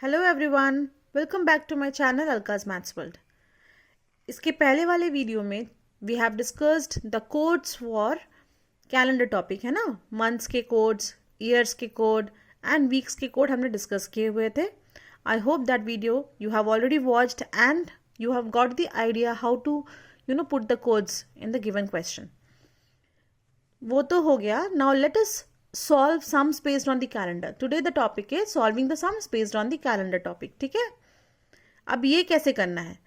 Hello everyone, welcome back to my channel Alka's maths world. इसके पहले वाले वीडियो में we have discussed the codes for calendar topic, है ना। मंथ्स के कोड्स, ईयर्स के कोड एंड वीक्स के कोड हमने डिस्कस किए हुए थे। I hope that video you have already watched and you have got the idea how to put the codes in the given question. वो तो हो गया. Now let us solve sums based on the calendar. Today the topic is solving the sums based on the calendar topic. ठीक है. अब ये कैसे करना है?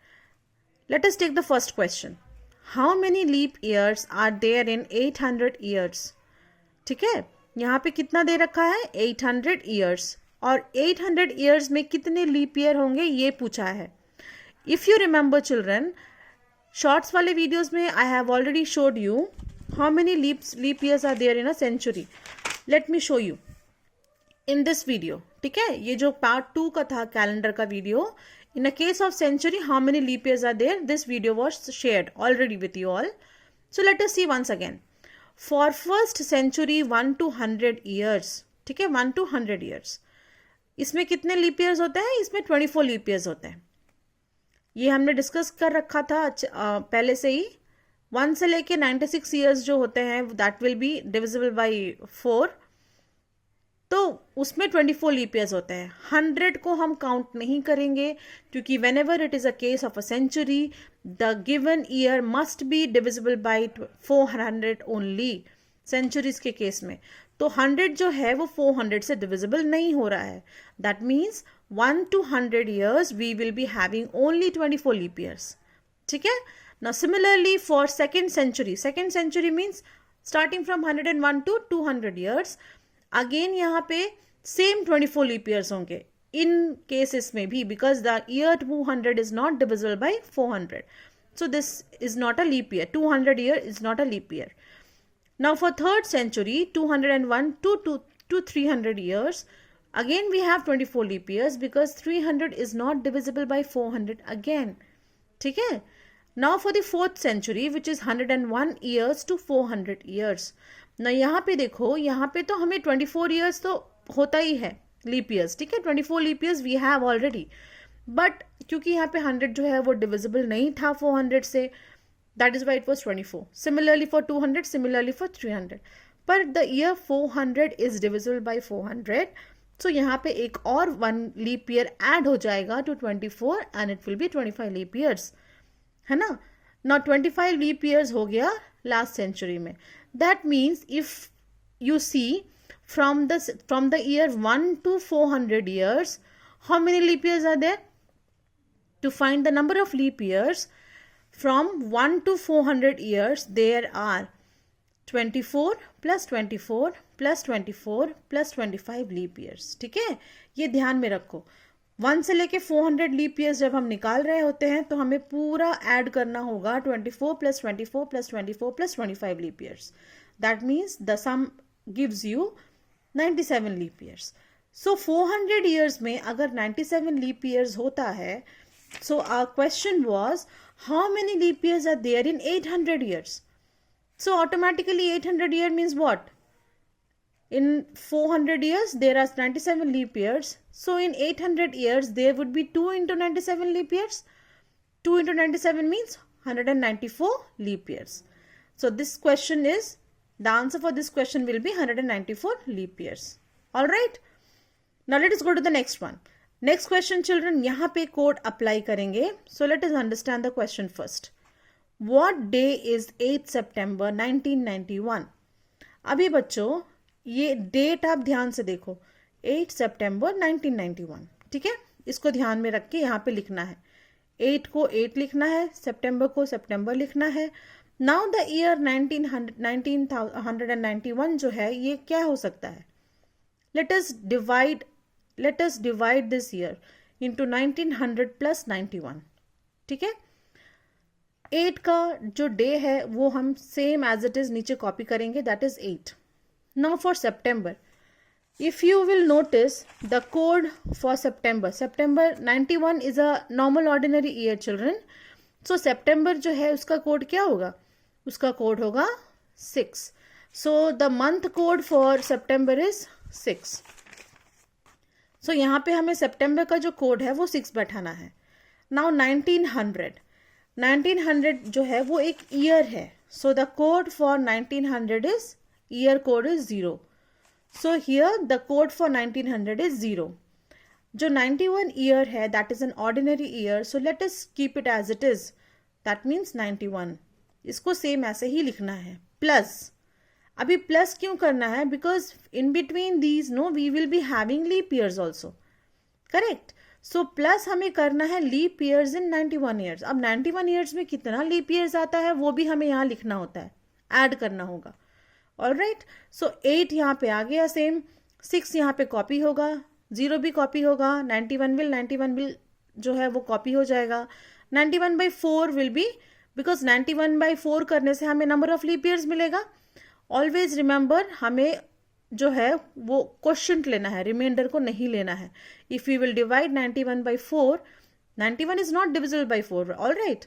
Let us take the first question. How many leap years are there in 800 years? ठीक है. यहाँ पे कितना दे रखा है? 800 years. और 800 years में कितने leap year होंगे ये पूछा है. If you remember children, shorts वाले videos में I have already showed you how many leap years are there in a century. Let me show you in this video. ठीक है, ये जो part 2 का था कैलेंडर का video, in a case of century how many leap years are there, this video was shared already with you all. So let us see once again. For first century 1 to 100 years, ठीक है, 1 to 100 years, इसमें कितने leap years होते हैं? इसमें 24 leap years होते हैं. ये हमने डिस्कस कर रखा था पहले से ही. 1 से लेके 96 ईयर्स जो होते हैं that will be divisible bye 4, तो उसमें 24 लीप ईयर्स होते हैं. 100 को हम काउंट नहीं करेंगे क्योंकि whenever it is a case of a century the given year must be divisible by 400 only. Centuries के केस में तो 100 जो है वो 400 से डिविजिबल नहीं हो रहा है. That means 1 to 100 years we will be having only 24 leap years. ठीक है. Now similarly for second century means starting from 101 to 200 years. Again यहाँ पे same 24 leap years होंगे in cases में भी, because the year 200 is not divisible by 400. So this is not a leap year. 200 year is not a leap year. Now for third century 201 to 300 years, again we have 24 leap years because 300 is not divisible by 400 again. ठीक है. Now for the fourth century which is 101 years to 400 years. Now यहाँ पे देखो, यहाँ पे तो हमें 24 years तो होता ही है leap years. ठीक है, 24 leap years we have already. But क्योंकि यहाँ पे 100 जो है वो divisible नहीं था 400 से, that is why it was 24. Similarly for 200, similarly for 300. But the year 400 is divisible by 400. So यहाँ पे एक और 1 leap year add हो जाएगा to 24 and it will be 25 leap years, है ना. Now 25 leap years हो गया last century में. That means if you see from the year 1 to 400 years, how many leap years are there? To find the number of leap years from 1 to 400 years, there are 24 plus 24 plus 24 plus 25 leap years. ठीक है, ये ध्यान में रखो. 1 से लेके 400 leap years जब हम निकाल रहे होते हैं तो हमें पूरा ऐड करना होगा 24 plus 24 plus 24 plus 25 leap years. That means the sum gives you 97 leap years. So 400 years में अगर 97 लीप ईयर्स होता है, so our question was how many leap years are there in 800 years. So automatically 800 year means what? In 400 years there are 97 leap years. So in 800 years there would be 2 into 97 leap years. 2 into 97 means 194 leap years. So this question is, the answer for this question will be 194 leap years. Alright. Now let us go to the next one. Next question children, यहाँ पे code apply करेंगे. So let us understand the question first. What day is 8 September 1991? अभी बच्चों ये date आप ध्यान से देखो, 8 September 1991. ठीक है, इसको ध्यान में रख के यहाँ पे लिखना है. 8 को 8 लिखना है, सितंबर को सितंबर लिखना है. नाउ द ईयर 1991 जो है ये क्या हो सकता है? Let us divide this year into 1900 plus 91. ठीक है, 8 का जो डे है वो हम सेम एज इट इज नीचे कॉपी करेंगे, that is 8. Now for September, if you will notice the code for September 91 is a normal ordinary year children. So सितंबर जो है उसका कोड क्या होगा? उसका कोड होगा 6. So the month code for September is 6. सो यहाँ पे हमें सितंबर का जो कोड है वो 6 बैठाना है. नाउ 1900 जो है वो एक ईयर है. So the code for 1900 is, year code is 0. So here the code for 1900 is 0. जो 91 ईयर है that is an ordinary year, so let us keep it as it is. That means 91. इसको same ऐसे ही लिखना है. Plus, अभी plus क्यों करना है? Because in between these no we will be having leap years also. Correct. So plus हमें करना है लीप ईयर्स इन 91 ईयर्स. अब 91 ईयर्स में कितना लीप ईयर्स आता है वो भी हमें यहाँ लिखना होता है, ऐड करना होगा. ऑलराइट. सो 8 यहाँ पे आ गया सेम. 6 यहाँ पे कॉपी होगा, 0 भी कॉपी होगा. 91 विल जो है वो कॉपी हो जाएगा. 91/4 विल बी, बिकॉज 91/4 करने से हमें नंबर ऑफ लीप ईयर्स मिलेगा. ऑलवेज रिमेंबर, हमें जो है वो क्वोशंट लेना है, रिमाइंडर को नहीं लेना है. If you will divide 91/4, 91 is not divisible by 4. Alright.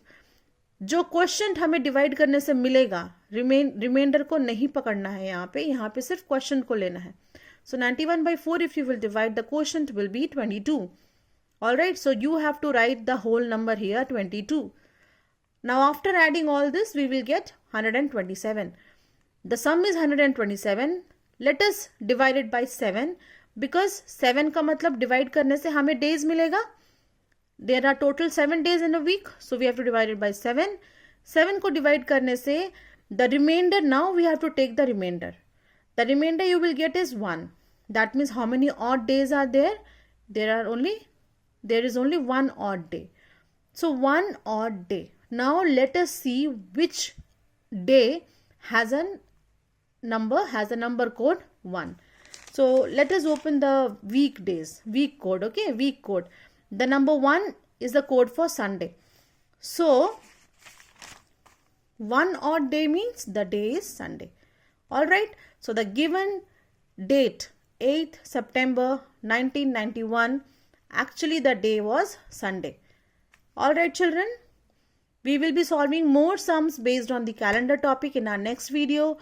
जो क्वोशंट हमें डिवाइड करने से मिलेगा, रिमाइंडर को नहीं पकड़ना है यहाँ पे सिर्फ क्वोशंट को लेना है. So 91/4 if you will divide the quotient will be 22. Alright. So you have to write the whole number here 22. Now after adding all this we will get 127. The sum is 127. Let us divide it by 7 because 7 का मतलब divide करने से हमें days मिलेगा. There are total 7 days in a week, so we have to divide it by 7. 7 को divide करने से the remainder, now we have to take the remainder. The remainder you will get is 1. That means how many odd days are there? There is only one odd day. So one odd day. Now let us see which day has a number code 1. So let us open the week code. Okay, week code. The number 1 is the code for Sunday. So one odd day means the day is Sunday. All right. So the given date 8th September 1991, actually the day was Sunday. All right children. We will be solving more sums based on the calendar topic in our next video.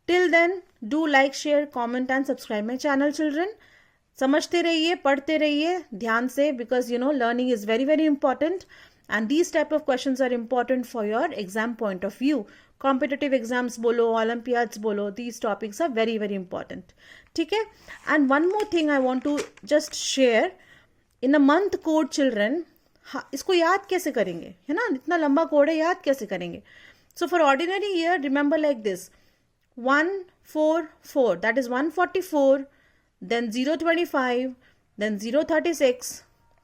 Till then, do like, share, comment and subscribe my channel children. समझते रहिए, पढ़ते रहिए ध्यान से, because learning is very very important and these type of questions are important for your exam point of view. Competitive exams बोलो, Olympiads बोलो, these topics are very very important. ठीक है? And one more thing I want to just share. In a month code children, हाँ, इसको याद कैसे करेंगे, है ना? इतना लंबा कोड है, याद कैसे करेंगे? So for ordinary year remember like this: 144, that is 144, then 025, then 036,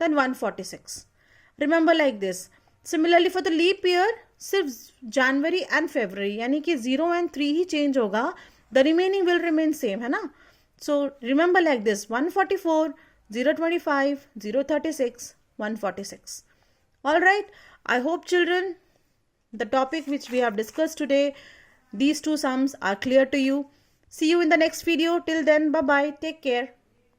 then 146. Remember like this. Similarly for the leap year सिर्फ जनवरी एंड फेब्रवरी यानी कि 0 and 3 ही चेंज होगा, the remaining will remain same, है ना? So remember like this: 144, 025, 036, 146. All right. I hope children, the topic which we have discussed today, these two sums are clear to you. See you in the next video. Till then, bye bye. Take care.